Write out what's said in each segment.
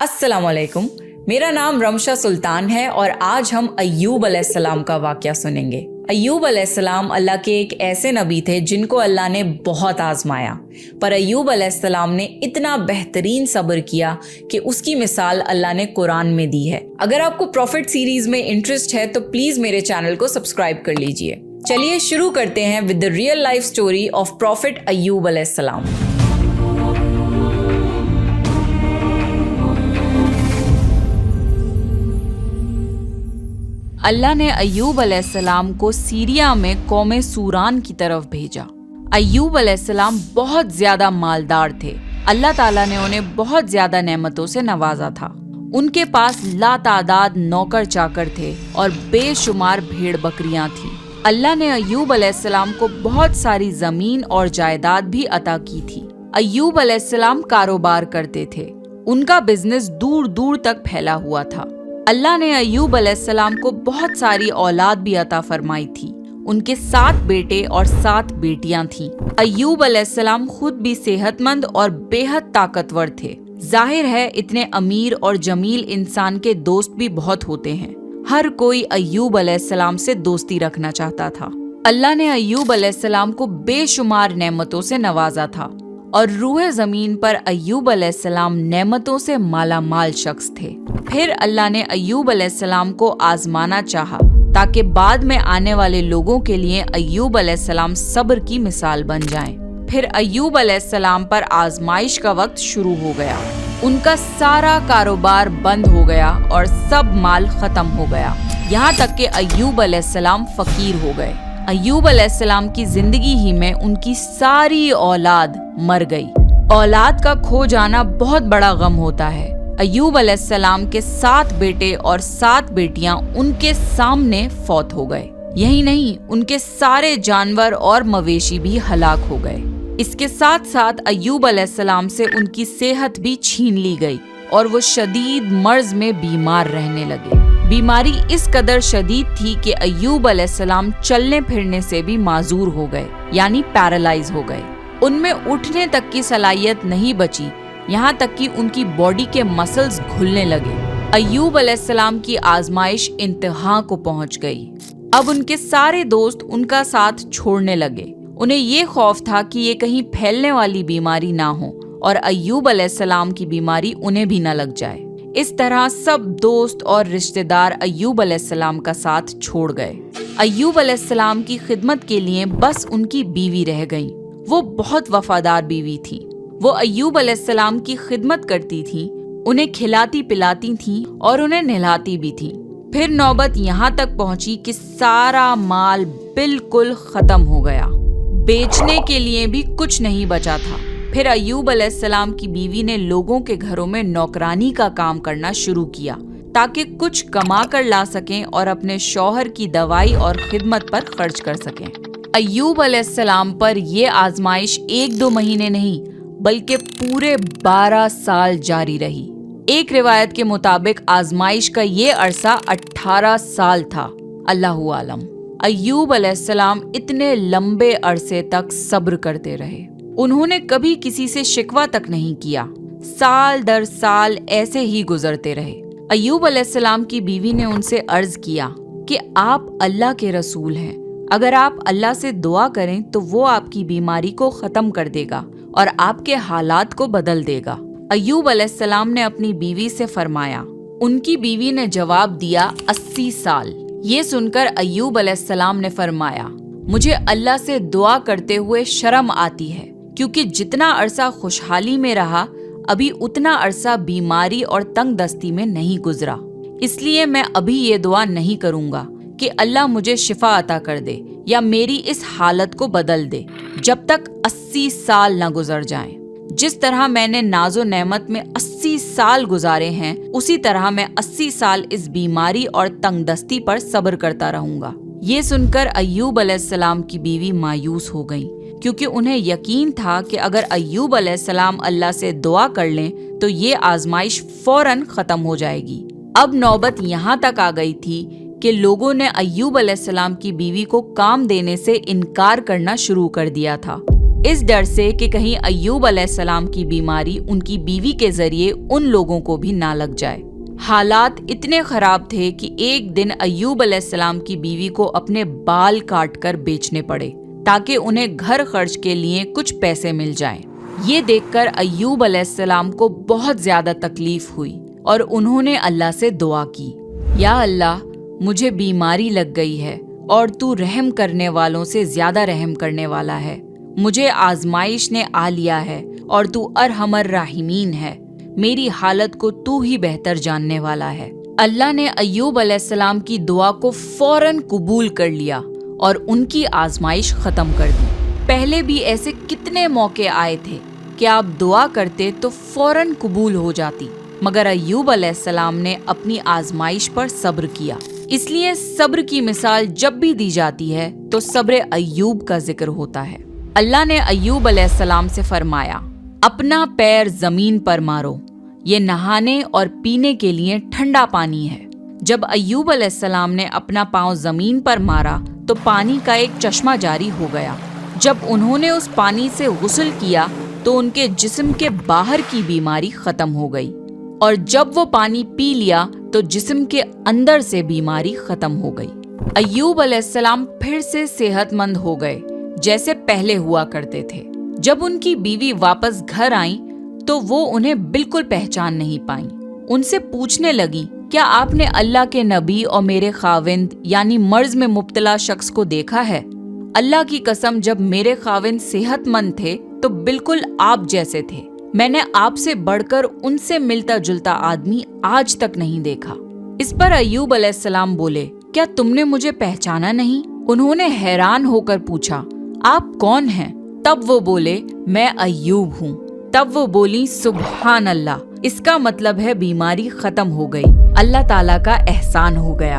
अस्सलाम वालेकुम। मेरा नाम रमशा सुल्तान है और आज हम अय्यूब अलैहिस्सलाम का वाक़या सुनेंगे। अय्यूब अलैहिस्सलाम अल्लाह के एक ऐसे नबी थे जिनको अल्लाह ने बहुत आजमाया, पर अय्यूब अलैहिस्सलाम ने इतना बेहतरीन सब्र किया कि उसकी मिसाल अल्लाह ने कुरान में दी है। अगर आपको प्रॉफिट सीरीज में इंटरेस्ट है तो प्लीज मेरे चैनल को सब्सक्राइब कर लीजिए। चलिए शुरू करते हैं with the real life story of prophet Ayyub अलैहिस्सलाम। अल्लाह ने अय्यूब अलैहिस्सलाम को सीरिया में कौम सूरान की तरफ भेजा। अय्यूब अलैहिस्सलाम बहुत ज्यादा मालदार थे। अल्लाह ताला ने उन्हें बहुत ज्यादा नेमतों से नवाजा था। उनके पास लातादाद नौकर चाकर थे और बेशुमार भेड़ बकरियां थीं। अल्लाह ने अय्यूब अलैहिस्सलाम को बहुत सारी जमीन और जायदाद भी अता की थी। अय्यूब अलैहिस्सलाम कारोबार करते थे। उनका बिजनेस दूर दूर तक फैला हुआ था। अल्लाह ने अय्यूब अलैहिस्सलाम को बहुत सारी औलाद भी अता फरमाई थी। उनके 7 बेटे और 7 बेटियां थीं। अय्यूब अलैहिस्सलाम खुद भी सेहतमंद और बेहद ताकतवर थे। जाहिर है इतने अमीर और जमील इंसान के दोस्त भी बहुत होते हैं। हर कोई अय्यूब अलैहिस्सलाम से दोस्ती रखना चाहता था। अल्लाह ने अय्यूब अलैहिस्सलाम को बेशुमार नेमतों से नवाजा था और रूहे जमीन पर अय्यूब अलैहिस्सलाम नेमतों से मालामाल शख्स थे। फिर अल्लाह ने अय्यूब अलैहिस्सलाम को आजमाना चाहा ताकि बाद में आने वाले लोगों के लिए अय्यूब अलैहिस्सलाम सब्र की मिसाल बन जाएं। फिर अय्यूब अलैहिस्सलाम पर आजमाइश का वक्त शुरू हो गया। उनका सारा कारोबार बंद हो गया और सब माल खत्म हो गया। यहाँ तक कि अय्यूब अलैहिस्सलाम फकीर हो गए। अय्यूब अलैहिस्सलाम की जिंदगी ही में उनकी सारी औलाद मर गई। औलाद का खो जाना बहुत बड़ा गम होता है। अय्यूब अलैहिस्सलाम के 7 बेटे और 7 बेटियां उनके सामने फौत हो गए। यही नहीं, उनके सारे जानवर और मवेशी भी हलाक हो गए। इसके साथ साथ अय्यूब अलैहिस्सलाम से उनकी सेहत भी छीन ली गई और वो शदीद मर्ज में बीमार रहने लगे। बीमारी इस कदर शदीद थी कि अय्यूब अलैहिस्सलाम चलने फिरने से भी माजूर हो गए, यानी पैरालाइज हो गए। उनमें उठने तक की सलाहियत नहीं बची, यहाँ तक कि उनकी बॉडी के मसल्स घुलने लगे। अय्यूब अलैहिस्सलाम की आजमाइश इंतहा को पहुंच गई। अब उनके सारे दोस्त उनका साथ छोड़ने लगे। उन्हें ये खौफ था कि ये कहीं फैलने वाली बीमारी ना हो और अय्यूब अलैहिस्सलाम की बीमारी उन्हें भी न लग जाए। इस तरह सब दोस्त और रिश्तेदार अय्यूब अलैहिस्सलाम का साथ छोड़ गए। अय्यूब अलैहिस्सलाम की खिदमत के लिए बस उनकी बीवी रह गई। वो बहुत वफादार बीवी थी। वो अय्यूब अलैहिस्सलाम की खिदमत करती थी, उन्हें खिलाती पिलाती थी और उन्हें नहलाती भी थी। फिर नौबत यहाँ तक पहुंची कि सारा माल बिल्कुल खत्म हो गया। बेचने के लिए भी कुछ नहीं बचा था। फिर अय्यूब अलैहिस्सलाम की बीवी ने लोगों के घरों में नौकरानी का काम करना शुरू किया ताकि कुछ कमा कर ला सकें और अपने शौहर की दवाई और खिदमत पर खर्च कर सकें। अय्यूब अलैहिस्सलाम पर यह आजमाइश 1-2 महीने नहीं बल्कि पूरे 12 साल जारी रही। एक रिवायत के मुताबिक आजमाइश का ये अरसा 18 साल था। अल्लाहु आलम। अय्यूब अलैहिस्सलाम इतने लंबे अरसे तक सब्र करते रहे। उन्होंने कभी किसी से शिकवा तक नहीं किया। साल दर साल ऐसे ही गुजरते रहे। अय्यूब अलैहिस्सलाम की बीवी ने उनसे अर्ज किया कि आप अल्लाह के रसूल हैं। अगर आप अल्लाह से दुआ करें तो वो आपकी बीमारी को खत्म कर देगा और आपके हालात को बदल देगा। अय्यूब अलैहिस्सलाम ने अपनी बीवी से फरमाया। उनकी बीवी ने जवाब दिया 80 साल। ये सुनकर अय्यूब अलैहिस्सलाम ने फरमाया, मुझे अल्लाह से दुआ करते हुए शर्म आती है, क्योंकि जितना अरसा खुशहाली में रहा अभी उतना अरसा बीमारी और तंग दस्ती में नहीं गुजरा। इसलिए मैं अभी ये दुआ नहीं करूंगा कि अल्लाह मुझे शिफा अता कर दे या मेरी इस हालत को बदल दे जब तक 80 साल न गुजर जाएं। जिस तरह मैंने नाजो नेमत में 80 साल गुजारे हैं, उसी तरह मैं 80 साल इस बीमारी और तंगदस्ती पर सब्र करता रहूंगा। ये सुनकर अय्यूब अलैहिस्सलाम की बीवी मायूस हो गई, क्योंकि उन्हें यकीन था कि अगर अय्यूब अलैहिस्सलाम अल्लाह से दुआ कर लें तो ये आजमाइश फौरन खत्म हो जाएगी। अब नौबत यहाँ तक आ गई थी कि लोगों ने अय्यूब अलैहिस्सलाम की बीवी को काम देने से इनकार करना शुरू कर दिया था। इस डर से कि कहीं अय्यूब अलैहिस्सलाम की बीमारी उनकी बीवी के जरिए उन लोगों को भी ना लग जाए। हालात इतने खराब थे कि एक दिन अय्यूब अलैहिस्सलाम की बीवी को अपने बाल काटकर बेचने पड़े ताकि उन्हें घर खर्च के लिए कुछ पैसे मिल जाएं। ये देखकर अय्यूब अलैहिस्सलाम को बहुत ज्यादा तकलीफ हुई और उन्होंने अल्लाह से दुआ की, या अल्लाह, मुझे बीमारी लग गई है और तू रहम करने वालों से ज्यादा रहम करने वाला है। मुझे आजमाइश ने आ लिया है और तू अरहमर राहिमीन है। मेरी हालत को तू ही बेहतर जानने वाला है। अल्लाह ने अय्यूब अलैहिस्सलाम की दुआ को फौरन कबूल कर लिया और उनकी आजमाइश खत्म कर दी। पहले भी ऐसे कितने मौके आए थे कि आप दुआ करते तो फौरन कबूल हो जाती, मगर अय्यूब अलैहिस्सलाम ने अपनी आजमाइश पर सब्र किया। इसलिए सब्र की मिसाल जब भी दी जाती है तो सब्र अय्यूब का जिक्र होता है। अल्लाह ने अय्यूब अलैहिस्सलाम से फरमाया, अपना पैर जमीन पर मारो, ये नहाने और पीने के लिए ठंडा पानी है। जब अय्यूब अलैहिस्सलाम ने अपना पांव जमीन पर मारा तो पानी का एक चश्मा जारी हो गया। जब उन्होंने उस पानी से गुस्ल किया तो उनके जिस्म के बाहर की बीमारी खत्म हो गई, और जब वो पानी पी लिया तो जिस्म के अंदर से बीमारी खत्म हो गई। अय्यूब अलैहिस्सलाम फिर से सेहतमंद हो गए जैसे पहले हुआ करते थे। जब उनकी बीवी वापस घर आई तो वो उन्हें बिल्कुल पहचान नहीं पाई। उनसे पूछने लगी, क्या आपने अल्लाह के नबी और मेरे खाविंद यानी मर्ज में मुब्तला शख्स को देखा है? अल्लाह की कसम, जब मेरे खाविंद सेहतमंद थे तो बिल्कुल आप जैसे थे। मैंने आपसे बढ़कर उनसे मिलता जुलता आदमी आज तक नहीं देखा। इस पर अय्यूब अलैहिस्सलाम बोले, क्या तुमने मुझे पहचाना नहीं? उन्होंने हैरान होकर पूछा, आप कौन हैं? तब वो बोले, मैं अय्यूब हूँ। तब वो बोली, सुभान अल्लाह, इसका मतलब है बीमारी खत्म हो गई। अल्लाह ताला का एहसान हो गया।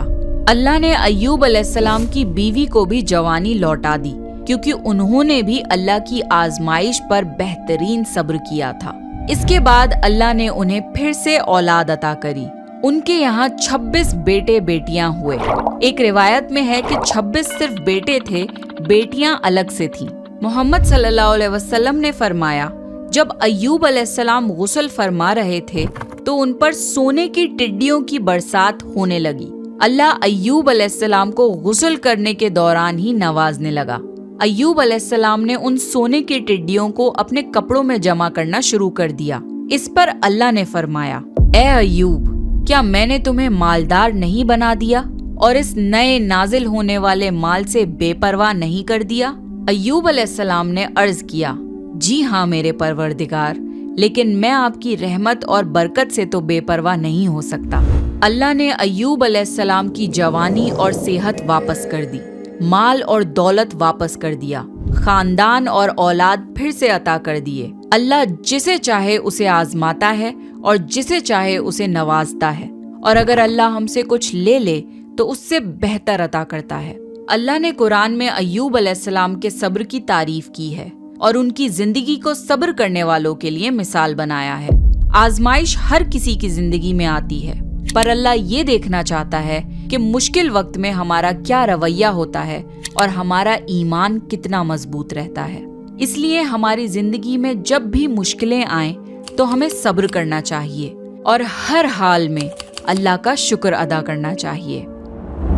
अल्लाह ने अय्यूब अलैहिस्सलाम की बीवी को भी जवानी लौटा दी, क्योंकि उन्होंने भी अल्लाह की आजमाइश पर बेहतरीन सब्र किया था। इसके बाद अल्लाह ने उन्हें फिर से औलाद अता करी। उनके यहाँ 26 बेटे बेटियां हुए। एक रिवायत में है कि 26 सिर्फ बेटे थे, बेटियां अलग से थीं। मोहम्मद सल्लल्लाहु अलैहि वसल्लम ने फरमाया, जब अय्यूब अलैहिस्सलाम गुस्ल फरमा रहे थे तो उन पर सोने की टिड्डियों की बरसात होने लगी। अल्लाह अय्यूब अलैहिस्सलाम को गुस्ल करने के दौरान ही नवाजने लगा। अय्यूब अलैहिस्सलाम ने उन सोने की टिड्डियों को अपने कपड़ों में जमा करना शुरू कर दिया। इस पर अल्लाह ने फरमाया, ए अय्यूब, क्या मैंने तुम्हें मालदार नहीं बना दिया और इस नए नाजिल होने वाले माल से बेपरवाह नहीं कर दिया? अय्यूब अलैहिस्सलाम ने अर्ज किया, जी हाँ मेरे परवरदिगार, लेकिन मैं आपकी रहमत और बरकत से तो बेपरवाह नहीं हो सकता। अल्लाह ने अय्यूब अलैहिस्सलाम की जवानी और सेहत वापस कर दी, माल और दौलत वापस कर दिया, खानदान और औलाद फिर से अता कर दिए। अल्लाह जिसे चाहे उसे आजमाता है और जिसे चाहे उसे नवाजता है, और अगर अल्लाह हमसे कुछ ले ले तो उससे बेहतर अता करता है। अल्लाह ने कुरान में अय्यूब अलैहिस्सलाम के सब्र की तारीफ की है और उनकी जिंदगी को सब्र करने वालों के लिए मिसाल बनाया है। आजमाइश हर किसी की जिंदगी में आती है, पर अल्लाह ये देखना चाहता है कि मुश्किल वक्त में हमारा क्या रवैया होता है और हमारा ईमान कितना मजबूत रहता है। इसलिए हमारी जिंदगी में जब भी मुश्किलें आएं तो हमें सब्र करना चाहिए और हर हाल में अल्लाह का शुक्र अदा करना चाहिए।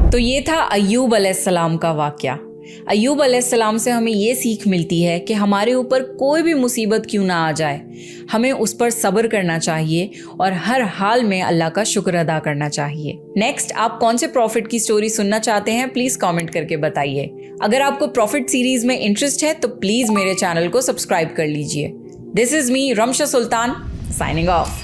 तो ये था अय्यूब अलैहिस्सलाम का वाकया। अय्यूब अलैहिस्सलाम से हमें ये सीख मिलती है कि हमारे ऊपर कोई भी मुसीबत क्यों ना आ जाए, हमें उस पर सब्र करना चाहिए और हर हाल में अल्लाह का शुक्र अदा करना चाहिए। नेक्स्ट, आप कौन से प्रॉफिट की स्टोरी सुनना चाहते हैं, प्लीज कमेंट करके बताइए। अगर आपको प्रॉफिट सीरीज में इंटरेस्ट है तो प्लीज मेरे चैनल को सब्सक्राइब कर लीजिए। This is me Ramsha Sultan, signing off.